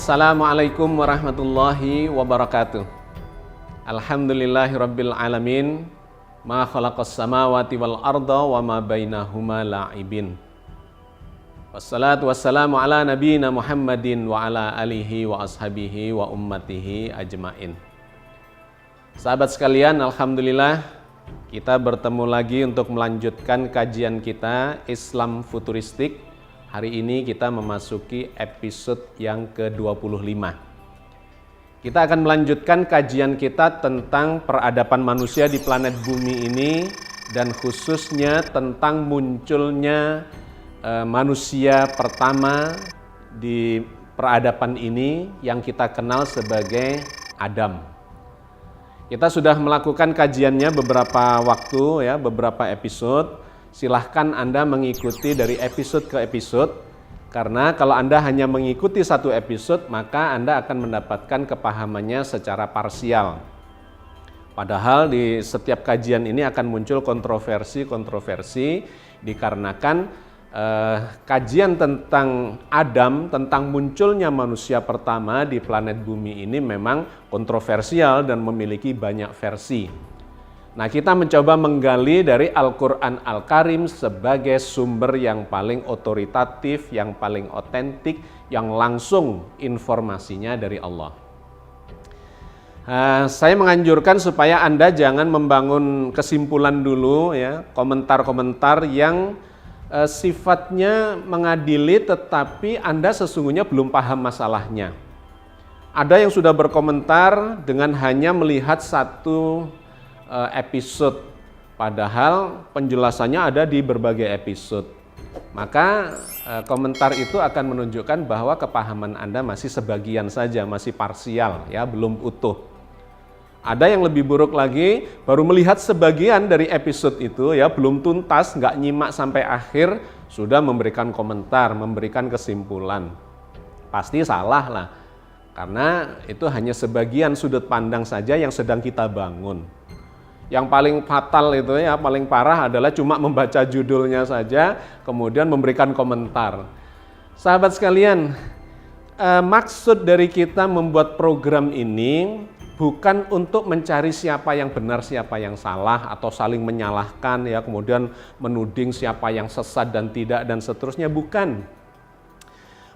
Assalamualaikum warahmatullahi wabarakatuh. Alhamdulillahirabbil alamin. Ma khalaqas samawati wal arda wa ma bainahuma la'ibin. Wassalatu wassalamu ala nabiyyina Muhammadin wa ala alihi wa ashabihi wa ummatihi ajmain. Sahabat sekalian, alhamdulillah kita bertemu lagi untuk melanjutkan kajian kita Islam Futuristik. Hari ini kita memasuki episode yang ke-25. Kita akan melanjutkan kajian kita tentang peradaban manusia di planet bumi ini dan khususnya tentang munculnya manusia pertama di peradaban ini yang kita kenal sebagai Adam. Kita sudah melakukan kajiannya beberapa waktu ya, beberapa episode. Silahkan Anda mengikuti dari episode ke episode, karena kalau Anda hanya mengikuti satu episode, maka Anda akan mendapatkan kepahamannya secara parsial. Padahal di setiap kajian ini akan muncul kontroversi dikarenakan kajian tentang Adam, tentang munculnya manusia pertama di planet bumi ini memang kontroversial dan memiliki banyak versi. Nah, kita mencoba menggali dari Al-Quran Al-Karim sebagai sumber yang paling otoritatif, yang paling otentik, yang langsung informasinya dari Allah. Saya menganjurkan supaya Anda jangan membangun kesimpulan dulu, ya, komentar-komentar yang sifatnya mengadili tetapi Anda sesungguhnya belum paham masalahnya. Ada yang sudah berkomentar dengan hanya melihat satu episode, padahal penjelasannya ada di berbagai episode. Maka komentar itu akan menunjukkan bahwa kepahaman Anda masih sebagian saja, masih parsial, ya, belum utuh. Ada yang lebih buruk lagi, baru melihat sebagian dari episode itu, ya, belum tuntas, nggak nyimak sampai akhir, sudah memberikan komentar, memberikan kesimpulan. Pasti salah lah, karena itu hanya sebagian sudut pandang saja yang sedang kita bangun. Yang paling fatal itu, ya, paling parah adalah cuma membaca judulnya saja, kemudian memberikan komentar. Sahabat sekalian, maksud dari kita membuat program ini bukan untuk mencari siapa yang benar, siapa yang salah, atau saling menyalahkan, ya, kemudian menuding siapa yang sesat dan tidak, dan seterusnya, bukan.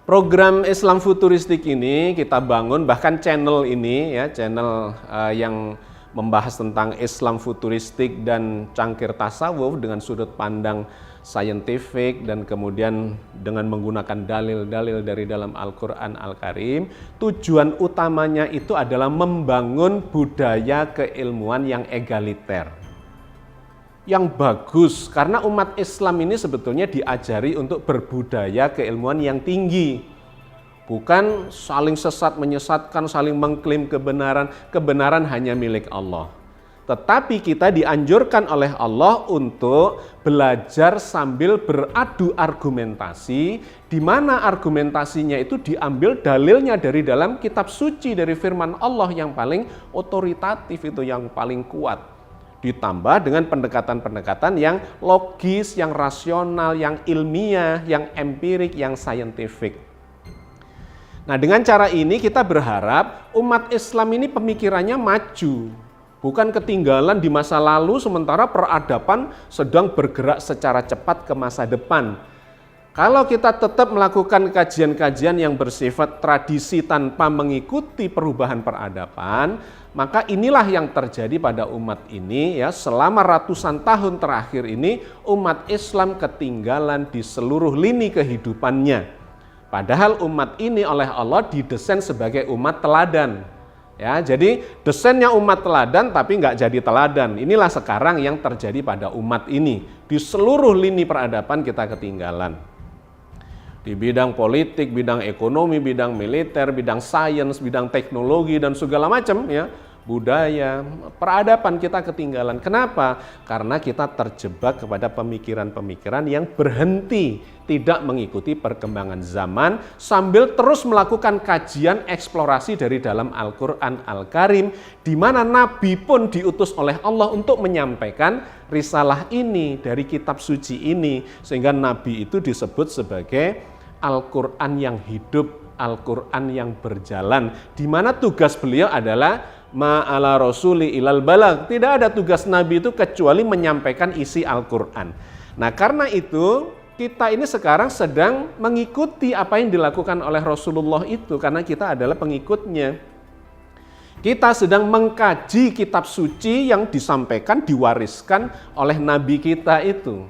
Program Islam Futuristik ini kita bangun, bahkan channel ini, ya, channel yang membahas tentang Islam futuristik dan cangkir tasawuf dengan sudut pandang saintifik dan kemudian dengan menggunakan dalil-dalil dari dalam Al-Quran Al-Karim. Tujuan utamanya itu adalah membangun budaya keilmuan yang egaliter, yang bagus, karena umat Islam ini sebetulnya diajari untuk berbudaya keilmuan yang tinggi. Bukan saling sesat menyesatkan, saling mengklaim kebenaran. Kebenaran hanya milik Allah. Tetapi kita dianjurkan oleh Allah untuk belajar sambil beradu argumentasi, di mana argumentasinya itu diambil dalilnya dari dalam kitab suci, dari firman Allah yang paling otoritatif, itu yang paling kuat. Ditambah dengan pendekatan-pendekatan yang logis, yang rasional, yang ilmiah, yang empirik, yang saintifik. Nah, dengan cara ini kita berharap umat Islam ini pemikirannya maju, bukan ketinggalan di masa lalu sementara peradaban sedang bergerak secara cepat ke masa depan. Kalau kita tetap melakukan kajian-kajian yang bersifat tradisi tanpa mengikuti perubahan peradaban, maka inilah yang terjadi pada umat ini, ya, selama ratusan tahun terakhir ini umat Islam ketinggalan di seluruh lini kehidupannya. Padahal umat ini oleh Allah didesain sebagai umat teladan. Ya, jadi desainnya umat teladan tapi nggak jadi teladan. Inilah sekarang yang terjadi pada umat ini. Di seluruh lini peradaban kita ketinggalan. Di bidang politik, bidang ekonomi, bidang militer, bidang sains, bidang teknologi dan segala macam, ya, budaya, peradaban kita ketinggalan. Kenapa? Karena kita terjebak kepada pemikiran-pemikiran yang berhenti, tidak mengikuti perkembangan zaman, sambil terus melakukan kajian eksplorasi dari dalam Al-Quran Al-Karim, di mana Nabi pun diutus oleh Allah untuk menyampaikan risalah ini dari kitab suci ini, sehingga Nabi itu disebut sebagai Al-Quran yang hidup, Al-Quran yang berjalan, di mana tugas beliau adalah ma'ala rasuli ilal balag. Tidak ada tugas Nabi itu kecuali menyampaikan isi Al-Quran. Nah karena itu kita ini sekarang sedang mengikuti apa yang dilakukan oleh Rasulullah itu, karena kita adalah pengikutnya. Kita sedang mengkaji kitab suci yang disampaikan, diwariskan oleh Nabi kita itu.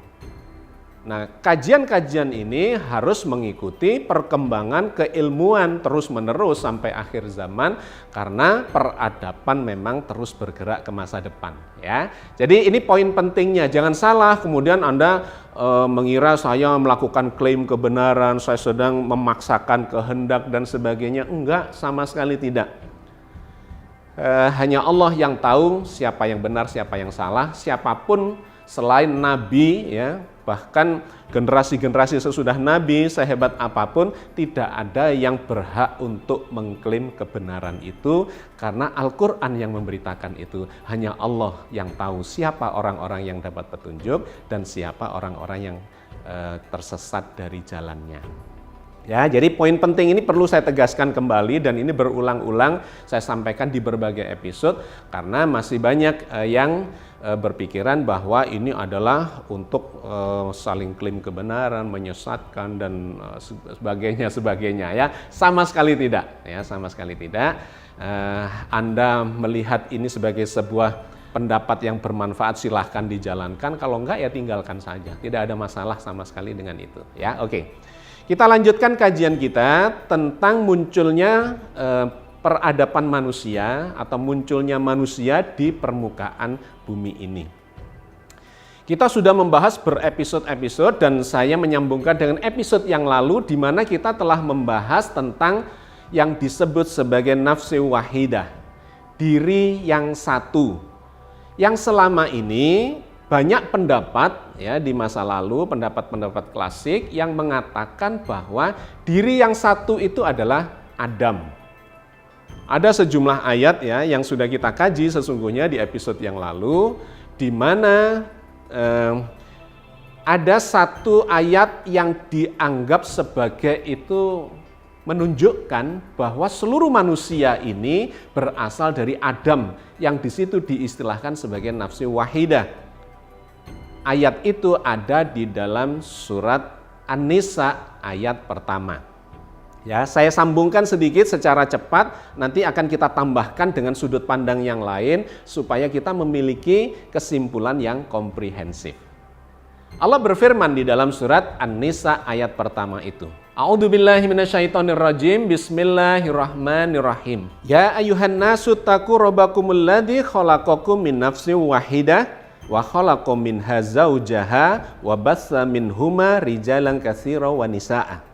Nah, kajian-kajian ini harus mengikuti perkembangan keilmuan terus-menerus sampai akhir zaman, karena peradaban memang terus bergerak ke masa depan. Ya, jadi ini poin pentingnya. Jangan salah, kemudian Anda mengira saya melakukan klaim kebenaran, saya sedang memaksakan kehendak dan sebagainya. Enggak, sama sekali tidak. Hanya Allah yang tahu siapa yang benar, siapa yang salah. Siapapun selain Nabi, ya, bahkan generasi-generasi sesudah Nabi, sehebat apapun, tidak ada yang berhak untuk mengklaim kebenaran itu, karena Al-Quran yang memberitakan itu. Hanya Allah yang tahu siapa orang-orang yang dapat petunjuk dan siapa orang-orang yang tersesat dari jalannya. Ya, jadi poin penting ini perlu saya tegaskan kembali, dan ini berulang-ulang saya sampaikan di berbagai episode, karena masih banyak yang berpikiran bahwa ini adalah untuk saling klaim kebenaran, menyesatkan dan sebagainya ya. Sama sekali tidak, ya, sama sekali tidak. Anda melihat ini sebagai sebuah pendapat yang bermanfaat, silahkan dijalankan. Kalau enggak ya tinggalkan saja. Tidak ada masalah sama sekali dengan itu. Ya, oke. Kita lanjutkan kajian kita tentang munculnya peradaban manusia atau munculnya manusia di permukaan bumi ini. Kita sudah membahas berepisode-episode, dan saya menyambungkan dengan episode yang lalu di mana kita telah membahas tentang yang disebut sebagai nafsu wahidah, diri yang satu. Yang selama ini banyak pendapat ya di masa lalu, pendapat-pendapat klasik yang mengatakan bahwa diri yang satu itu adalah Adam. Ada sejumlah ayat ya yang sudah kita kaji sesungguhnya di episode yang lalu, di mana ada satu ayat yang dianggap sebagai itu menunjukkan bahwa seluruh manusia ini berasal dari Adam, yang di situ diistilahkan sebagai nafsu wahidah. Ayat itu ada di dalam surat An-Nisa ayat pertama. Ya, saya sambungkan sedikit secara cepat, nanti akan kita tambahkan dengan sudut pandang yang lain supaya kita memiliki kesimpulan yang komprehensif. Allah berfirman di dalam surat An-Nisa ayat pertama itu. A'udzubillahi minasyaitonirrajim. Bismillahirrahmanirrahim. Ya ayyuhan nasu taqu rabbakumul ladzi khalaqakum min nafsin wahidah wa khalaqa minha zaujaha wa bassa minhuma rijalan katsiran wa nisaa.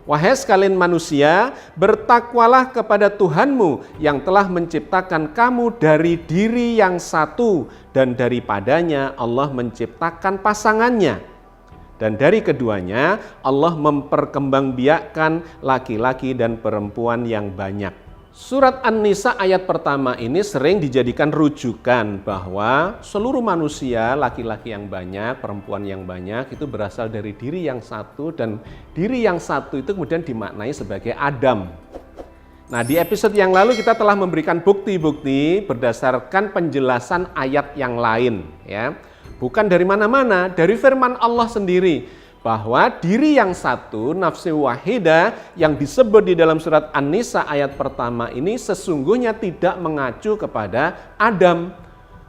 Wahai sekalian manusia, bertakwalah kepada Tuhanmu yang telah menciptakan kamu dari diri yang satu, dan daripadanya Allah menciptakan pasangannya. Dan dari keduanya Allah memperkembangbiakkan laki-laki dan perempuan yang banyak. Surat An-Nisa ayat pertama ini sering dijadikan rujukan bahwa seluruh manusia, laki-laki yang banyak, perempuan yang banyak, itu berasal dari diri yang satu, dan diri yang satu itu kemudian dimaknai sebagai Adam. Nah, di episode yang lalu kita telah memberikan bukti-bukti berdasarkan penjelasan ayat yang lain, ya. Bukan dari mana-mana, dari firman Allah sendiri, bahwa diri yang satu, nafsu wahidah, yang disebut di dalam surat An-Nisa ayat pertama ini sesungguhnya tidak mengacu kepada Adam,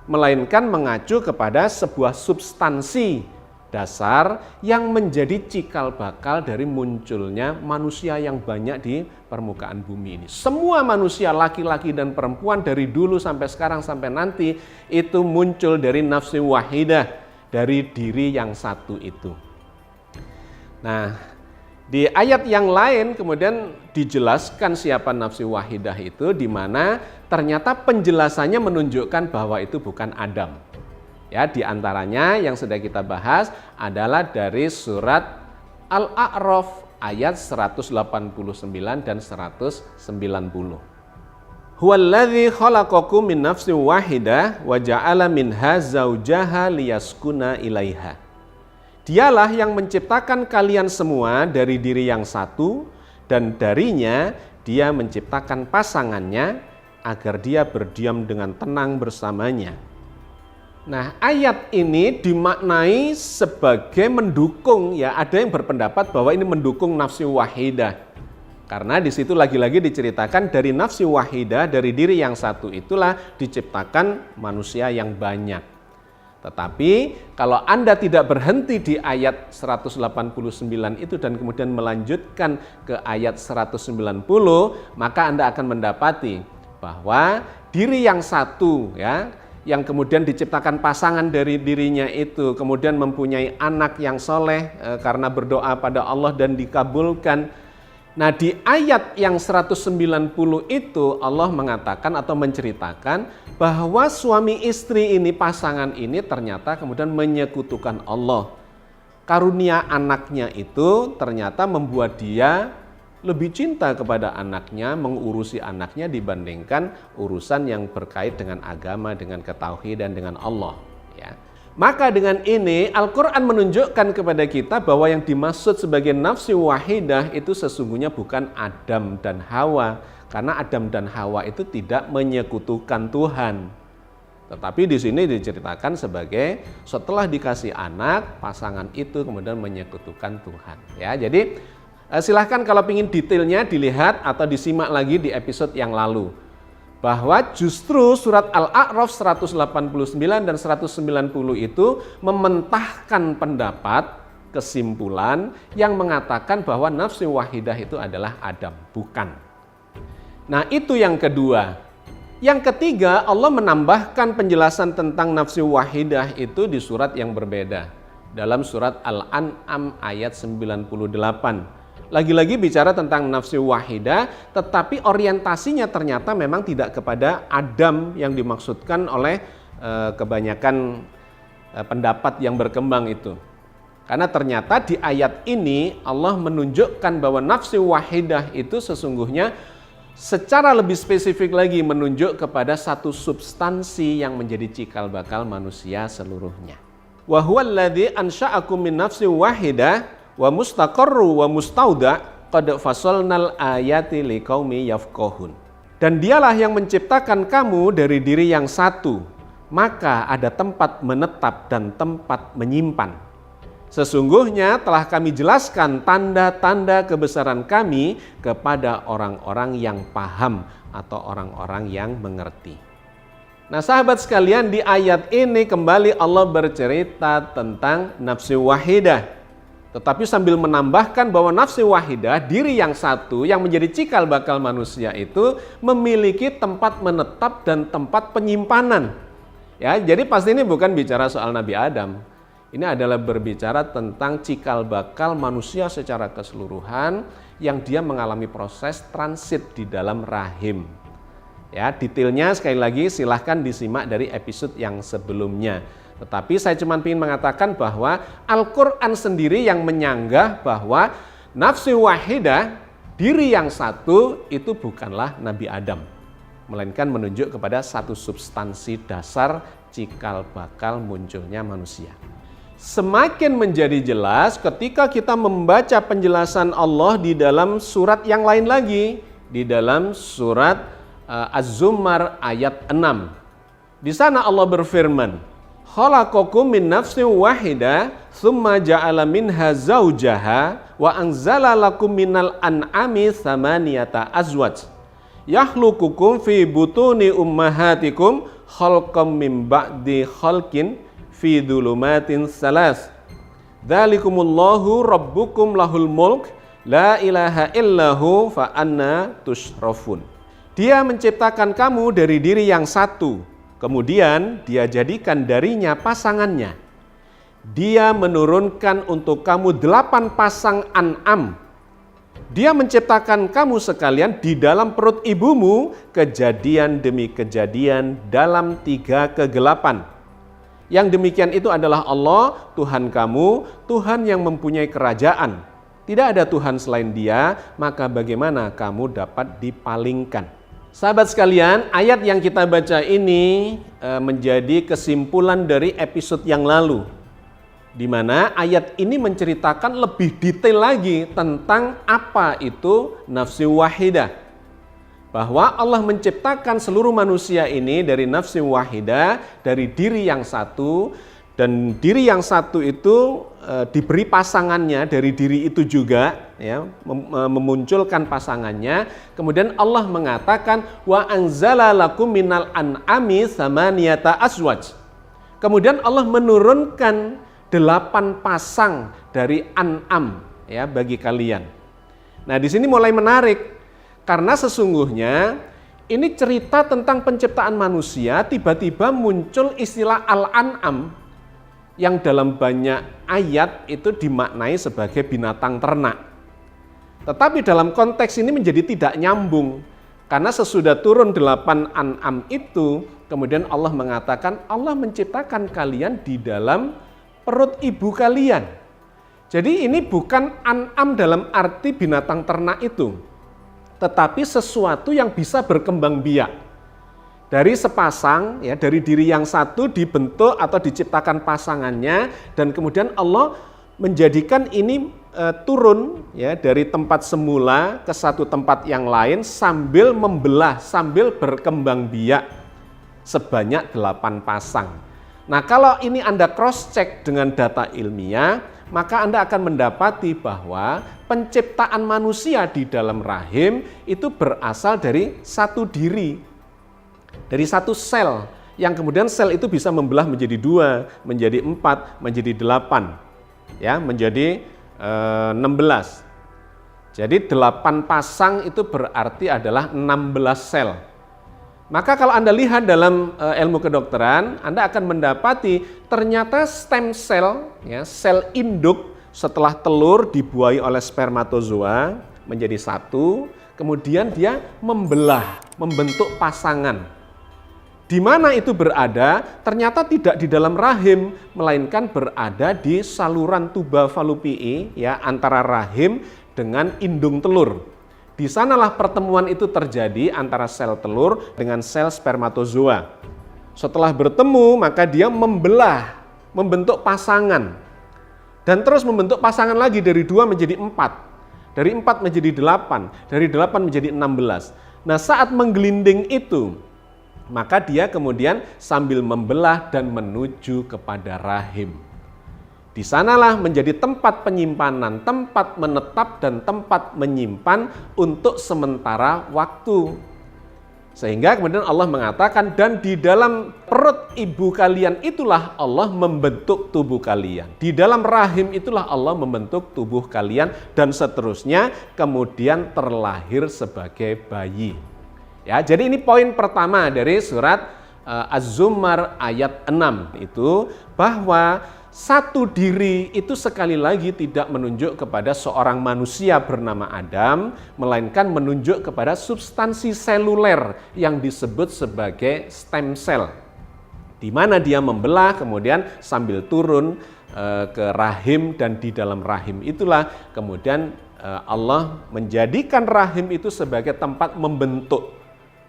melainkan mengacu kepada sebuah substansi dasar yang menjadi cikal bakal dari munculnya manusia yang banyak di permukaan bumi ini. Semua manusia, laki-laki dan perempuan, dari dulu sampai sekarang sampai nanti, itu muncul dari nafsu wahidah, dari diri yang satu itu. Nah, di ayat yang lain kemudian dijelaskan siapa nafsu wahidah itu, di mana ternyata penjelasannya menunjukkan bahwa itu bukan Adam. Ya, di antaranya yang sudah kita bahas adalah dari surat Al-A'raf ayat 189 dan 190. Huwallazi khalaqakum min nafsin wahidah wa ja'ala minha zaujaha liyaskuna ilaiha. Dialah yang menciptakan kalian semua dari diri yang satu dan darinya dia menciptakan pasangannya agar dia berdiam dengan tenang bersamanya. Nah, ayat ini dimaknai sebagai mendukung, ya, ada yang berpendapat bahwa ini mendukung nafsu wahidah. Karena di situ lagi-lagi diceritakan dari nafsu wahidah, dari diri yang satu itulah diciptakan manusia yang banyak. Tetapi kalau Anda tidak berhenti di ayat 189 itu dan kemudian melanjutkan ke ayat 190, maka Anda akan mendapati bahwa diri yang satu, ya, yang kemudian diciptakan pasangan dari dirinya itu, kemudian mempunyai anak yang soleh karena berdoa pada Allah dan dikabulkan. Nah, di ayat yang 190 itu Allah mengatakan atau menceritakan bahwa suami istri ini, pasangan ini ternyata kemudian menyekutukan Allah. Karunia anaknya itu ternyata membuat dia lebih cinta kepada anaknya, mengurusi anaknya dibandingkan urusan yang berkait dengan agama, dengan ketauhidan, dengan Allah, ya. Maka dengan ini Al-Quran menunjukkan kepada kita bahwa yang dimaksud sebagai nafsu wahidah itu sesungguhnya bukan Adam dan Hawa. Karena Adam dan Hawa itu tidak menyekutukan Tuhan. Tetapi di sini diceritakan sebagai setelah dikasih anak, pasangan itu kemudian menyekutukan Tuhan. Ya, jadi silahkan kalau ingin detailnya dilihat atau disimak lagi di episode yang lalu. Bahwa justru surat Al-A'raf 189 dan 190 itu mementahkan pendapat, kesimpulan yang mengatakan bahwa nafsu wahidah itu adalah Adam, bukan. Nah, itu yang kedua. Yang ketiga, Allah menambahkan penjelasan tentang nafsu wahidah itu di surat yang berbeda. Dalam surat Al-An'am ayat 98. Lagi-lagi bicara tentang nafsu wahidah, tetapi orientasinya ternyata memang tidak kepada Adam yang dimaksudkan oleh kebanyakan pendapat yang berkembang itu. Karena ternyata di ayat ini Allah menunjukkan bahwa nafsu wahidah itu sesungguhnya secara lebih spesifik lagi menunjuk kepada satu substansi yang menjadi cikal bakal manusia seluruhnya. Wa huwallazi ansha'akum min nafsin wahidah wa mustaqarru wa mustauda qad fasalnal ayati liqaumi yafqahun. Dan dialah yang menciptakan kamu dari diri yang satu, maka ada tempat menetap dan tempat menyimpan. Sesungguhnya telah kami jelaskan tanda-tanda kebesaran kami kepada orang-orang yang paham atau orang-orang yang mengerti. Nah, sahabat sekalian, di ayat ini kembali Allah bercerita tentang nafsu wahidah. Tetapi sambil menambahkan bahwa nafsu wahidah, diri yang satu yang menjadi cikal bakal manusia itu memiliki tempat menetap dan tempat penyimpanan. Ya, jadi pasti ini bukan bicara soal Nabi Adam. Ini adalah berbicara tentang cikal bakal manusia secara keseluruhan yang dia mengalami proses transit di dalam rahim. Ya, detailnya sekali lagi silahkan disimak dari episode yang sebelumnya. Tetapi saya cuma ingin mengatakan bahwa Al-Quran sendiri yang menyanggah bahwa nafsu wahidah, diri yang satu itu bukanlah Nabi Adam. Melainkan menunjuk kepada satu substansi dasar cikal bakal munculnya manusia. Semakin menjadi jelas ketika kita membaca penjelasan Allah di dalam surat yang lain lagi. Di dalam surat Az-Zumar ayat 6. Di sana Allah berfirman, khalaqakum min nafsin wahidah tsumma ja'ala minha zaujaha wa anzala lakum minal an'ami tsamaniyata azwaj yakhluqukum fi butuni ummahatikum khalqam min ba'di khalqin fi dhulumatin salas dzalikumullahu rabbukum lahul mulk la ilaha illahu fa anna tusyrafun. Dia menciptakan kamu dari diri yang satu. Kemudian dia jadikan darinya pasangannya. Dia menurunkan untuk kamu 8 pasang an'am. Dia menciptakan kamu sekalian di dalam perut ibumu, kejadian demi kejadian dalam 3 kegelapan. Yang demikian itu adalah Allah, Tuhan kamu, Tuhan yang mempunyai kerajaan. Tidak ada Tuhan selain Dia, maka bagaimana kamu dapat dipalingkan? Sahabat sekalian, ayat yang kita baca ini menjadi kesimpulan dari episode yang lalu. di mana ayat ini menceritakan lebih detail lagi tentang apa itu nafsi wahidah. Bahwa Allah menciptakan seluruh manusia ini dari nafsi wahidah, dari diri yang satu, dan diri yang satu itu diberi pasangannya dari diri itu juga, ya, memunculkan pasangannya. Kemudian Allah mengatakan wa anzala lakum minal an'ami samaniyata azwaj. Kemudian Allah menurunkan 8 pasang dari an'am, ya, bagi kalian. Nah, di sini mulai menarik karena sesungguhnya ini cerita tentang penciptaan manusia, tiba-tiba muncul istilah al-an'am yang dalam banyak ayat itu dimaknai sebagai binatang ternak. Tetapi dalam konteks ini menjadi tidak nyambung. Karena sesudah turun 8 an'am itu, kemudian Allah mengatakan Allah menciptakan kalian di dalam perut ibu kalian. Jadi ini bukan an'am dalam arti binatang ternak itu, tetapi sesuatu yang bisa berkembang biak. Dari sepasang, ya, dari diri yang satu dibentuk atau diciptakan pasangannya, dan kemudian Allah menjadikan ini turun, ya, dari tempat semula ke satu tempat yang lain sambil membelah, sambil berkembang biak sebanyak 8 pasang. Nah, kalau ini Anda cross check dengan data ilmiah, maka Anda akan mendapati bahwa penciptaan manusia di dalam rahim itu berasal dari satu diri, dari satu sel, yang kemudian sel itu bisa membelah menjadi 2, menjadi 4, menjadi 8, ya, menjadi 16. Jadi 8 pasang itu berarti adalah 16 sel. Maka kalau Anda lihat dalam ilmu kedokteran, Anda akan mendapati ternyata stem cell, ya, sel induk setelah telur dibuahi oleh spermatozoa menjadi satu, kemudian dia membelah, membentuk pasangan. Di mana itu berada? Ternyata tidak di dalam rahim, melainkan berada di saluran tuba falupii, ya, antara rahim dengan indung telur. Di sanalah pertemuan itu terjadi antara sel telur dengan sel spermatozoa. Setelah bertemu, maka dia membelah, membentuk pasangan. Dan terus membentuk pasangan lagi dari 2 menjadi 4. Dari 4 menjadi 8, dari 8 menjadi 16. Nah, saat menggelinding itu, maka dia kemudian sambil membelah dan menuju kepada rahim. Di sanalah menjadi tempat penyimpanan, tempat menetap dan tempat menyimpan untuk sementara waktu. Sehingga kemudian Allah mengatakan, dan di dalam perut ibu kalian itulah Allah membentuk tubuh kalian. Di dalam rahim itulah Allah membentuk tubuh kalian, dan seterusnya kemudian terlahir sebagai bayi. Ya, jadi ini poin pertama dari surat Az-Zumar ayat 6 itu, bahwa satu diri itu sekali lagi tidak menunjuk kepada seorang manusia bernama Adam, melainkan menunjuk kepada substansi seluler yang disebut sebagai stem cell, di mana dia membelah kemudian sambil turun ke rahim, dan di dalam rahim itulah kemudian Allah menjadikan rahim itu sebagai tempat membentuk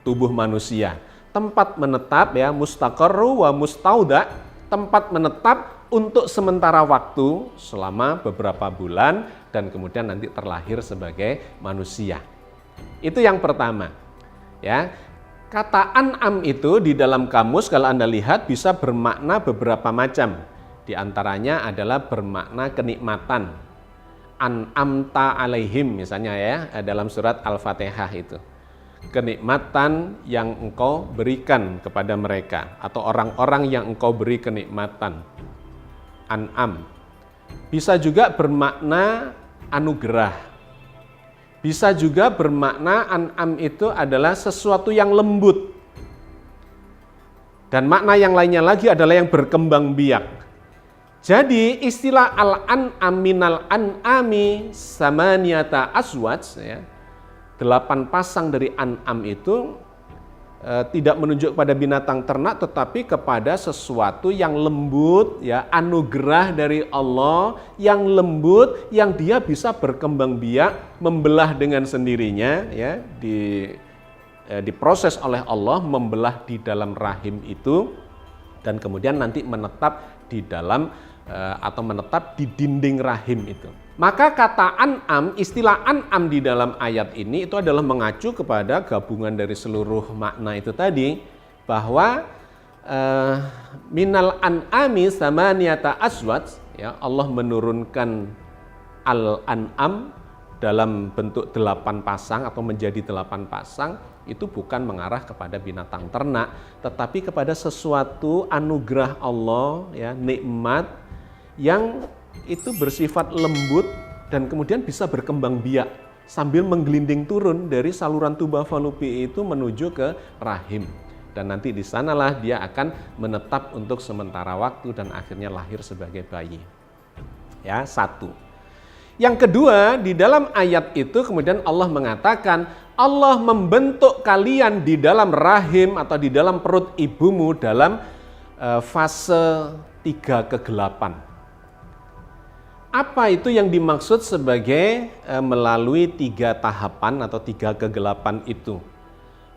tubuh manusia, tempat menetap, ya, mustaqarru wa mustauda, tempat menetap untuk sementara waktu selama beberapa bulan, dan kemudian nanti terlahir sebagai manusia. Itu yang pertama, ya. Kata an'am itu di dalam kamus kalau Anda lihat bisa bermakna beberapa macam. Di antaranya adalah bermakna kenikmatan. An'amta alaihim misalnya, ya, dalam surat Al-Fatihah itu. Kenikmatan yang engkau berikan kepada mereka, atau orang-orang yang engkau beri kenikmatan. An'am. Bisa juga bermakna anugerah. Bisa juga bermakna an'am itu adalah sesuatu yang lembut. Dan makna yang lainnya lagi adalah yang berkembang biak. Jadi istilah al-an'am minal an'ami samaniyata azwaj, ya, 8 pasang dari an'am itu tidak menunjuk pada binatang ternak, tetapi kepada sesuatu yang lembut, ya, anugerah dari Allah yang lembut, yang dia bisa berkembang biak, membelah dengan sendirinya, ya, diproses oleh Allah, membelah di dalam rahim itu, dan kemudian nanti menetap di dalam atau menetap di dinding rahim itu. Maka kata an'am, istilah an'am di dalam ayat ini itu adalah mengacu kepada gabungan dari seluruh makna itu tadi, bahwa minal an'ami samaniyata aswad, ya, Allah menurunkan al-an'am dalam bentuk 8 pasang atau menjadi 8 pasang, itu bukan mengarah kepada binatang ternak, tetapi kepada sesuatu anugerah Allah, ya, nikmat yang itu bersifat lembut dan kemudian bisa berkembang biak sambil menggelinding turun dari saluran tuba falupi itu menuju ke rahim. Dan nanti di sanalah dia akan menetap untuk sementara waktu dan akhirnya lahir sebagai bayi. Ya, satu. Yang kedua, di dalam ayat itu kemudian Allah mengatakan, Allah membentuk kalian di dalam rahim atau di dalam perut ibumu dalam fase 3 kegelapan. Apa itu yang dimaksud sebagai melalui 3 tahapan atau 3 kegelapan itu?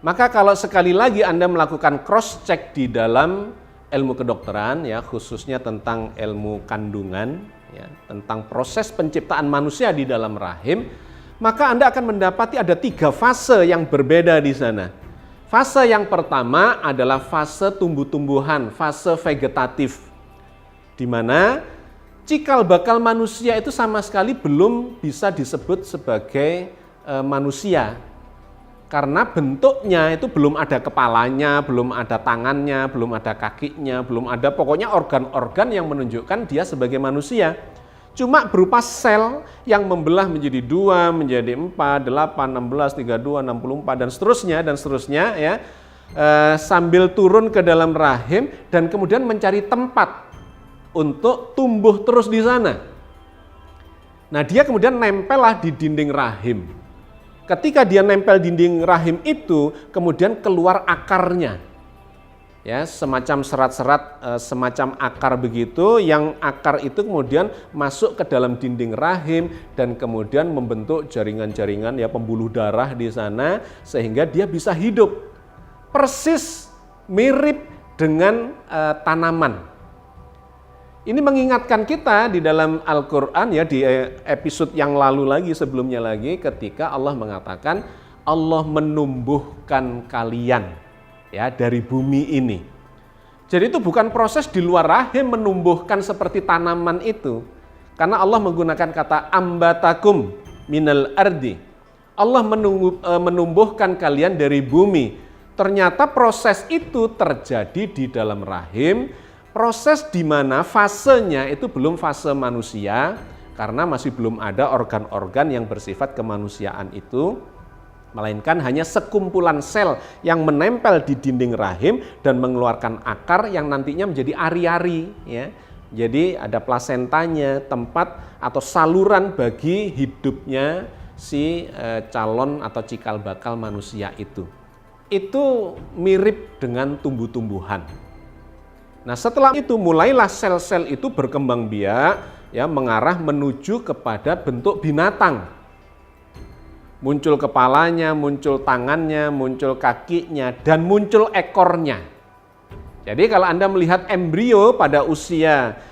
Maka kalau sekali lagi Anda melakukan cross check di dalam ilmu kedokteran, ya, khususnya tentang ilmu kandungan, ya, tentang proses penciptaan manusia di dalam rahim, maka Anda akan mendapati ada 3 fase yang berbeda di sana. Fase yang pertama adalah fase tumbuh-tumbuhan, fase vegetatif, di mana cikal bakal manusia itu sama sekali belum bisa disebut sebagai manusia. Karena bentuknya itu belum ada kepalanya, belum ada tangannya, belum ada kakinya, belum ada pokoknya organ-organ yang menunjukkan dia sebagai manusia. Cuma berupa sel yang membelah menjadi 2, menjadi 4, 8, 16, 32, 64 dan seterusnya ya. Sambil turun ke dalam rahim dan kemudian mencari tempat untuk tumbuh terus di sana. Nah, dia kemudian nempellah di dinding rahim. Ketika dia nempel dinding rahim itu, kemudian keluar akarnya. Ya, semacam serat-serat, semacam akar begitu, yang akar itu kemudian masuk ke dalam dinding rahim dan kemudian membentuk jaringan-jaringan, ya, pembuluh darah di sana sehingga dia bisa hidup. Persis mirip dengan tanaman. Ini mengingatkan kita di dalam Al-Quran, ya, di episode yang lalu lagi, sebelumnya lagi, ketika Allah mengatakan Allah menumbuhkan kalian, ya, dari bumi ini. Jadi itu bukan proses di luar rahim menumbuhkan seperti tanaman itu. Karena Allah menggunakan kata ambatakum minal ardi. Allah menumbuhkan kalian dari bumi. Ternyata proses itu terjadi di dalam rahim. Proses di mana fasenya itu belum fase manusia, karena masih belum ada organ-organ yang bersifat kemanusiaan itu, melainkan hanya sekumpulan sel yang menempel di dinding rahim dan mengeluarkan akar yang nantinya menjadi ari-ari, ya. Jadi ada plasentanya, tempat atau saluran bagi hidupnya si calon atau cikal bakal manusia itu. Itu mirip dengan tumbuh-tumbuhan. Nah, setelah itu mulailah sel-sel itu berkembang biak, ya, mengarah menuju kepada bentuk binatang. Muncul kepalanya, muncul tangannya, muncul kakinya, dan muncul ekornya. Jadi kalau Anda melihat embrio pada usia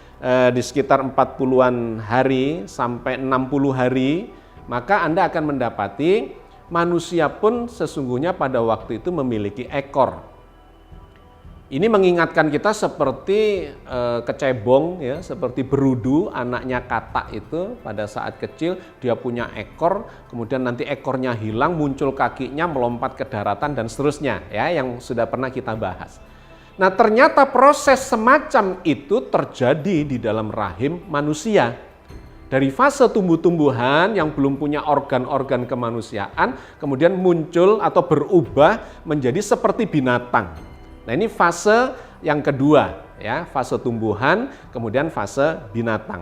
di sekitar 40-an hari sampai 60 hari, maka Anda akan mendapati manusia pun sesungguhnya pada waktu itu memiliki ekor. Ini mengingatkan kita seperti kecebong, ya, seperti berudu, anaknya katak itu pada saat kecil dia punya ekor, kemudian nanti ekornya hilang, muncul kakinya, melompat ke daratan dan seterusnya, ya, yang sudah pernah kita bahas. Nah, ternyata proses semacam itu terjadi di dalam rahim manusia. Dari fase tumbuh-tumbuhan yang belum punya organ-organ kemanusiaan, kemudian muncul atau berubah menjadi seperti binatang. Nah, ini fase yang kedua, ya, fase tumbuhan, kemudian fase binatang.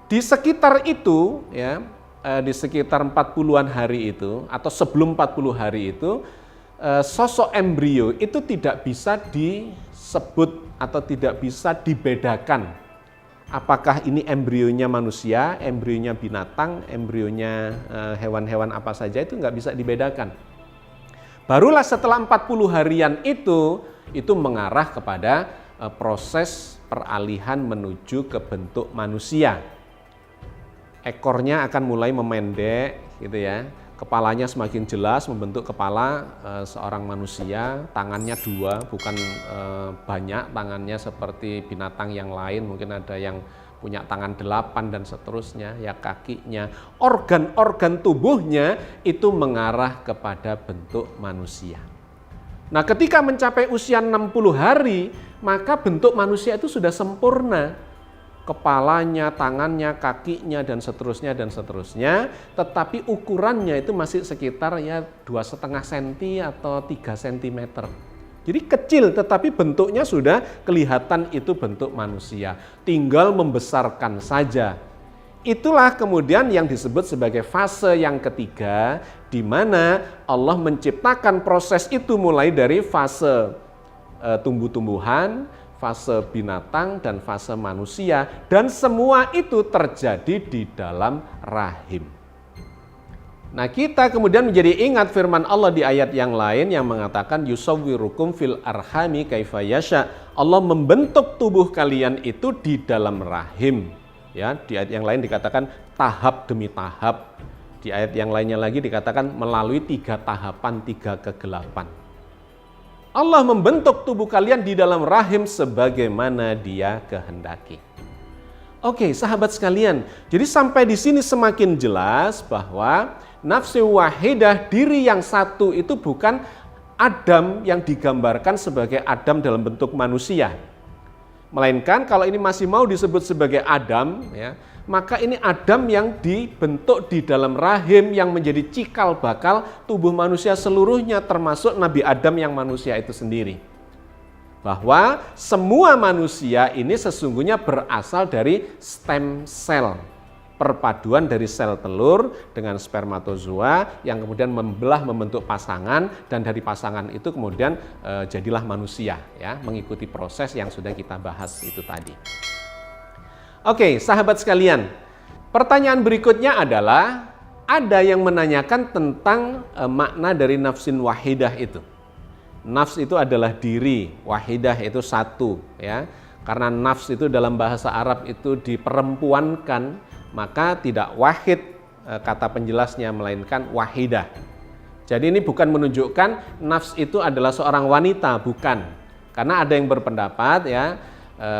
Di sekitar itu, ya, di sekitar 40-an hari itu atau sebelum 40 hari itu, sosok embrio itu tidak bisa disebut atau tidak bisa dibedakan. Apakah ini embrionya manusia, embrionya binatang, embrionya hewan-hewan apa saja, itu nggak bisa dibedakan. Barulah setelah 40 harian itu mengarah kepada proses peralihan menuju ke bentuk manusia. Ekornya akan mulai memendek gitu ya. Kepalanya semakin jelas membentuk kepala seorang manusia, tangannya 2, bukan banyak tangannya seperti binatang yang lain, mungkin ada yang punya tangan 8 dan seterusnya, ya kakinya, organ-organ tubuhnya itu mengarah kepada bentuk manusia. Nah, ketika mencapai usia 60 hari, maka bentuk manusia itu sudah sempurna. Kepalanya, tangannya, kakinya, dan seterusnya, tetapi ukurannya itu masih sekitar ya 2,5 cm atau 3 cm. Jadi kecil, tetapi bentuknya sudah kelihatan itu bentuk manusia. Tinggal membesarkan saja. Itulah kemudian yang disebut sebagai fase yang ketiga, di mana Allah menciptakan proses itu mulai dari fase tumbuh-tumbuhan, fase binatang, dan fase manusia, dan semua itu terjadi di dalam rahim. Nah, kita kemudian menjadi ingat firman Allah di ayat yang lain yang mengatakan yusawwirukum fil arhami kaifa yasha. Allah membentuk tubuh kalian itu di dalam rahim. Ya, di ayat yang lain dikatakan tahap demi tahap. Di ayat yang lainnya lagi dikatakan melalui 3 tahapan, 3 kegelapan. Allah membentuk tubuh kalian di dalam rahim sebagaimana Dia kehendaki. Oke, sahabat sekalian, jadi sampai di sini semakin jelas bahwa nafsu wahidah, diri yang satu itu bukan Adam yang digambarkan sebagai Adam dalam bentuk manusia. Melainkan kalau ini masih mau disebut sebagai Adam, ya, maka ini Adam yang dibentuk di dalam rahim yang menjadi cikal bakal tubuh manusia seluruhnya, termasuk Nabi Adam yang manusia itu sendiri. Bahwa semua manusia ini sesungguhnya berasal dari stem cell, perpaduan dari sel telur dengan spermatozoa yang kemudian membentuk pasangan, dan dari pasangan itu kemudian jadilah manusia, ya, mengikuti proses yang sudah kita bahas itu tadi. Oke, sahabat sekalian, pertanyaan berikutnya adalah ada yang menanyakan tentang makna dari nafsin wahidah itu. Nafs itu adalah diri, wahidah itu satu, ya. Karena nafs itu dalam bahasa Arab itu diperempuankan, maka tidak wahid kata penjelasnya, melainkan wahidah. Jadi ini bukan menunjukkan nafs itu adalah seorang wanita, bukan. Karena ada yang berpendapat ya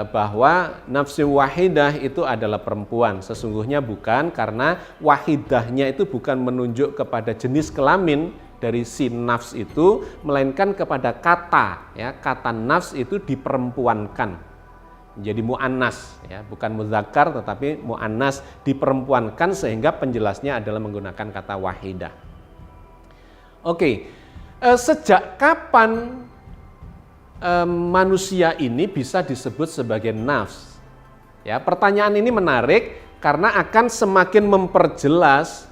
bahwa nafsu wahidah itu adalah perempuan. Sesungguhnya bukan, karena wahidahnya itu bukan menunjuk kepada jenis kelamin dari si nafs itu, melainkan kepada kata, ya, kata nafs itu diperempuankan. Jadi mu'annas, ya, bukan muzakkar tetapi mu'annas, diperempuankan, sehingga penjelasnya adalah menggunakan kata wahidah. Oke, sejak kapan manusia ini bisa disebut sebagai nafs? Ya, pertanyaan ini menarik karena akan semakin memperjelas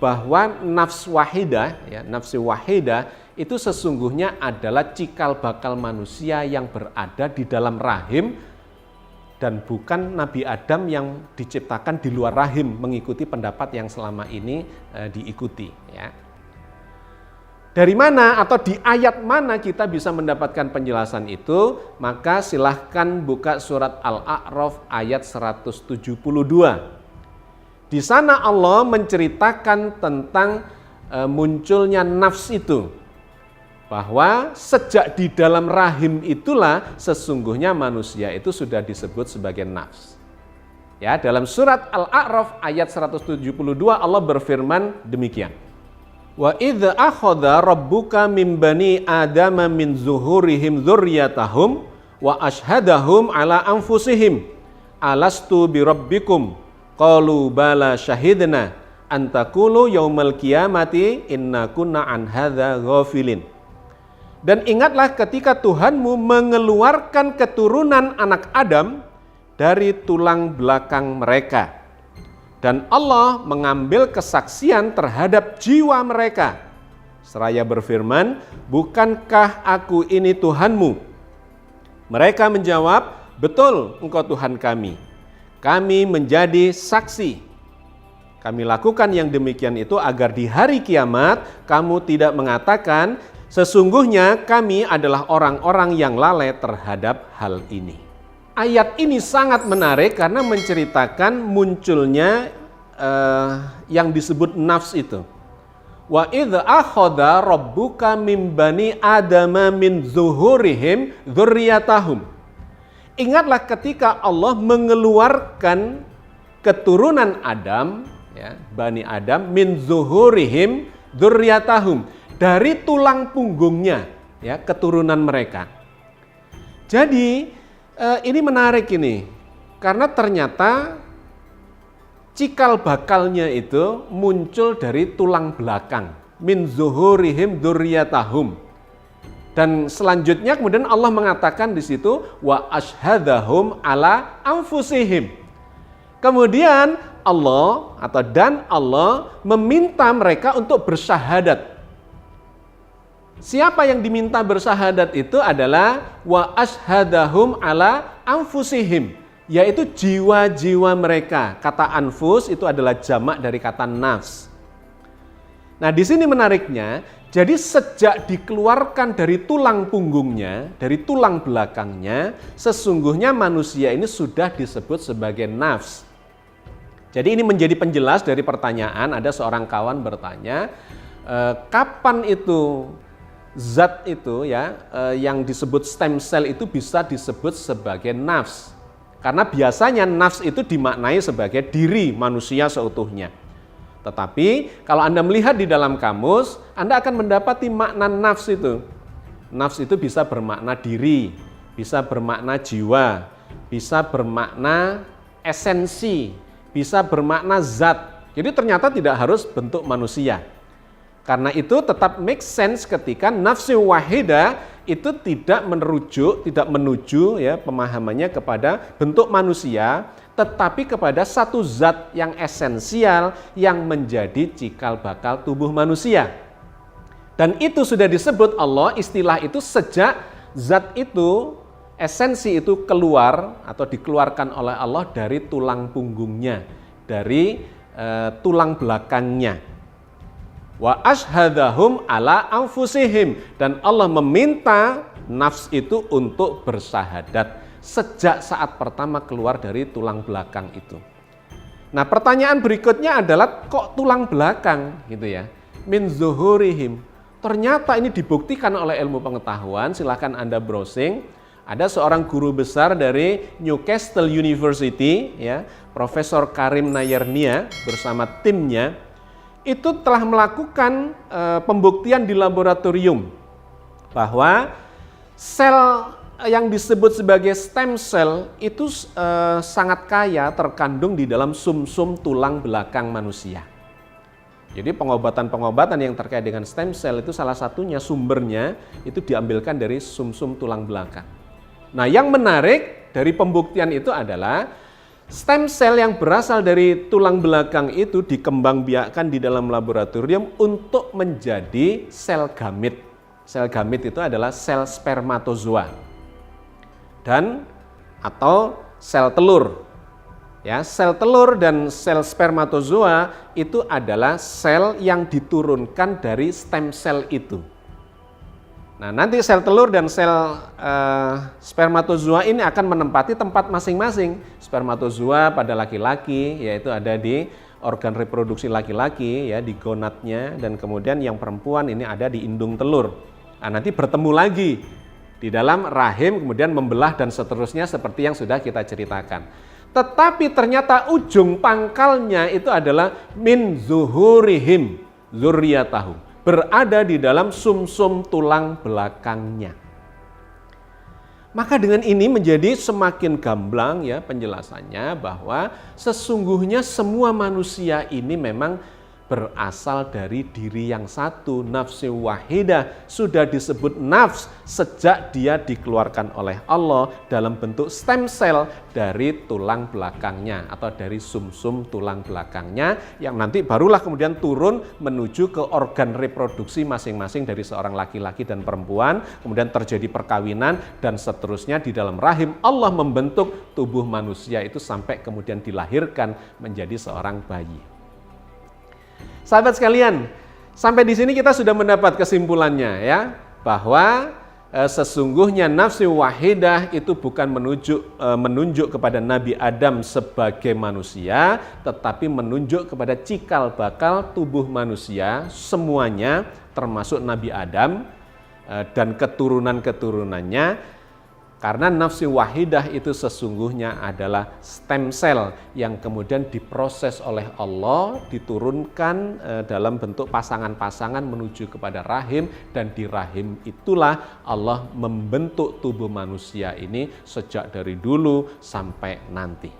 bahwa nafs wahidah, ya, nafsu wahidah itu sesungguhnya adalah cikal bakal manusia yang berada di dalam rahim, dan bukan Nabi Adam yang diciptakan di luar rahim mengikuti pendapat yang selama ini diikuti, ya. Dari mana atau di ayat mana kita bisa mendapatkan penjelasan itu? Maka silahkan buka surat Al-A'raf ayat 172. Di sana Allah menceritakan tentang munculnya nafs itu, bahwa sejak di dalam rahim itulah sesungguhnya manusia itu sudah disebut sebagai nafs. Ya, dalam surat Al-A'raf ayat 172 Allah berfirman demikian. Wa idza akhadha rabbuka min bani adama min zuhurihim dzurriyyatahum wa ashhadahum ala anfusihim alastu birabbikum qalu bala syahidna an taqulu yaumal qiyamati inna kunna an hadza ghafilin. Dan ingatlah ketika Tuhanmu mengeluarkan keturunan anak Adam dari tulang belakang mereka, dan Allah mengambil kesaksian terhadap jiwa mereka seraya berfirman, bukankah aku ini Tuhanmu? Mereka menjawab, betul, engkau Tuhan kami. Kami menjadi saksi. Kami lakukan yang demikian itu agar di hari kiamat kamu tidak mengatakan, sesungguhnya kami adalah orang-orang yang lalai terhadap hal ini. ayat ini sangat menarik karena menceritakan munculnya yang disebut nafs itu. Wa idza akhadha rabbuka min bani adama min zuhurihim dzurriyyatahum. Ingatlah ketika Allah mengeluarkan keturunan Adam, ya, Bani Adam min zuhurihim dzurriyyatahum, dari tulang punggungnya, ya, keturunan mereka. Jadi ini menarik ini, karena ternyata cikal bakalnya itu muncul dari tulang belakang, min zuhurihim dzurriyyatahum. Dan selanjutnya kemudian Allah mengatakan di situ wa asyhadahum ala anfusihim. Kemudian Allah Allah meminta mereka untuk bersyahadat. Siapa yang diminta bersyahadat itu adalah wa asyhadahum ala anfusihim, yaitu jiwa-jiwa mereka. Kata anfus itu adalah jamak dari kata nafs. Nah, di sini menariknya, jadi sejak dikeluarkan dari tulang punggungnya, dari tulang belakangnya, sesungguhnya manusia ini sudah disebut sebagai nafs. Jadi ini menjadi penjelas dari pertanyaan, ada seorang kawan bertanya, kapan itu zat itu, ya, yang disebut stem cell itu bisa disebut sebagai nafs? Karena biasanya nafs itu dimaknai sebagai diri manusia seutuhnya. Tetapi kalau Anda melihat di dalam kamus, Anda akan mendapati makna nafs itu. Nafs itu bisa bermakna diri, bisa bermakna jiwa, bisa bermakna esensi, bisa bermakna zat. Jadi ternyata tidak harus bentuk manusia. Karena itu tetap make sense ketika nafsu wahida itu tidak menuju ya pemahamannya kepada bentuk manusia, tetapi kepada satu zat yang esensial yang menjadi cikal bakal tubuh manusia. Dan itu sudah disebut Allah, istilah itu sejak zat itu, esensi itu keluar atau dikeluarkan oleh Allah dari tulang punggungnya, dari tulang belakangnya. Wa asyhadahum ala anfusihim, dan Allah meminta nafs itu untuk bersyahadat sejak saat pertama keluar dari tulang belakang itu. Nah, pertanyaan berikutnya adalah kok tulang belakang gitu ya? Min zuhurihim. Ternyata ini dibuktikan oleh ilmu pengetahuan, silakan Anda browsing. Ada seorang guru besar dari Newcastle University, ya, Profesor Karim Nayarnia bersama timnya itu telah melakukan pembuktian di laboratorium bahwa sel yang disebut sebagai stem cell itu sangat kaya terkandung di dalam sumsum tulang belakang manusia. Jadi pengobatan-pengobatan yang terkait dengan stem cell itu salah satunya sumbernya itu diambilkan dari sumsum tulang belakang. Nah, yang menarik dari pembuktian itu adalah stem cell yang berasal dari tulang belakang itu dikembangbiakkan di dalam laboratorium untuk menjadi sel gamit. Sel gamit itu adalah sel spermatozoa dan atau sel telur. Ya, sel telur dan sel spermatozoa itu adalah sel yang diturunkan dari stem cell itu. Nah, nanti sel telur dan sel spermatozoa ini akan menempati tempat masing-masing. Spermatozoa pada laki-laki yaitu ada di organ reproduksi laki-laki, ya, di gonadnya, dan kemudian yang perempuan ini ada di indung telur. Nah, nanti bertemu lagi di dalam rahim, kemudian membelah dan seterusnya seperti yang sudah kita ceritakan. Tetapi ternyata ujung pangkalnya itu adalah min zuhurihim dzurriyyatahum, berada di dalam sumsum tulang belakangnya. Maka dengan ini menjadi semakin gamblang ya penjelasannya bahwa sesungguhnya semua manusia ini memang berasal dari diri yang satu, nafsu wahidah, sudah disebut nafs sejak dia dikeluarkan oleh Allah dalam bentuk stem cell dari tulang belakangnya atau dari sumsum tulang belakangnya yang nanti barulah kemudian turun menuju ke organ reproduksi masing-masing dari seorang laki-laki dan perempuan, kemudian terjadi perkawinan dan seterusnya di dalam rahim Allah membentuk tubuh manusia itu sampai kemudian dilahirkan menjadi seorang bayi. Sahabat sekalian, sampai di sini kita sudah mendapat kesimpulannya ya, bahwa sesungguhnya nafsi wahidah itu bukan menunjuk kepada Nabi Adam sebagai manusia, tetapi menunjuk kepada cikal bakal tubuh manusia semuanya, termasuk Nabi Adam dan keturunan-keturunannya. Karena nafsi wahidah itu sesungguhnya adalah stem cell yang kemudian diproses oleh Allah, diturunkan dalam bentuk pasangan-pasangan menuju kepada rahim, dan di rahim itulah Allah membentuk tubuh manusia ini sejak dari dulu sampai nanti.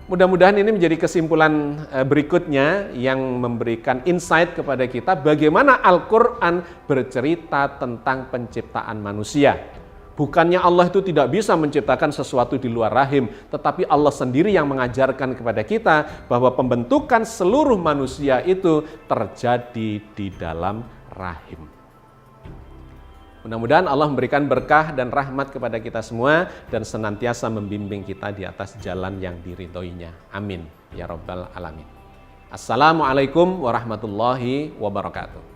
Mudah-mudahan ini menjadi kesimpulan berikutnya yang memberikan insight kepada kita bagaimana Al-Quran bercerita tentang penciptaan manusia. Bukannya Allah itu tidak bisa menciptakan sesuatu di luar rahim, tetapi Allah sendiri yang mengajarkan kepada kita bahwa pembentukan seluruh manusia itu terjadi di dalam rahim. Mudah-mudahan Allah memberikan berkah dan rahmat kepada kita semua dan senantiasa membimbing kita di atas jalan yang diridhoinya. Amin ya rabbal alamin. Assalamualaikum warahmatullahi wabarakatuh.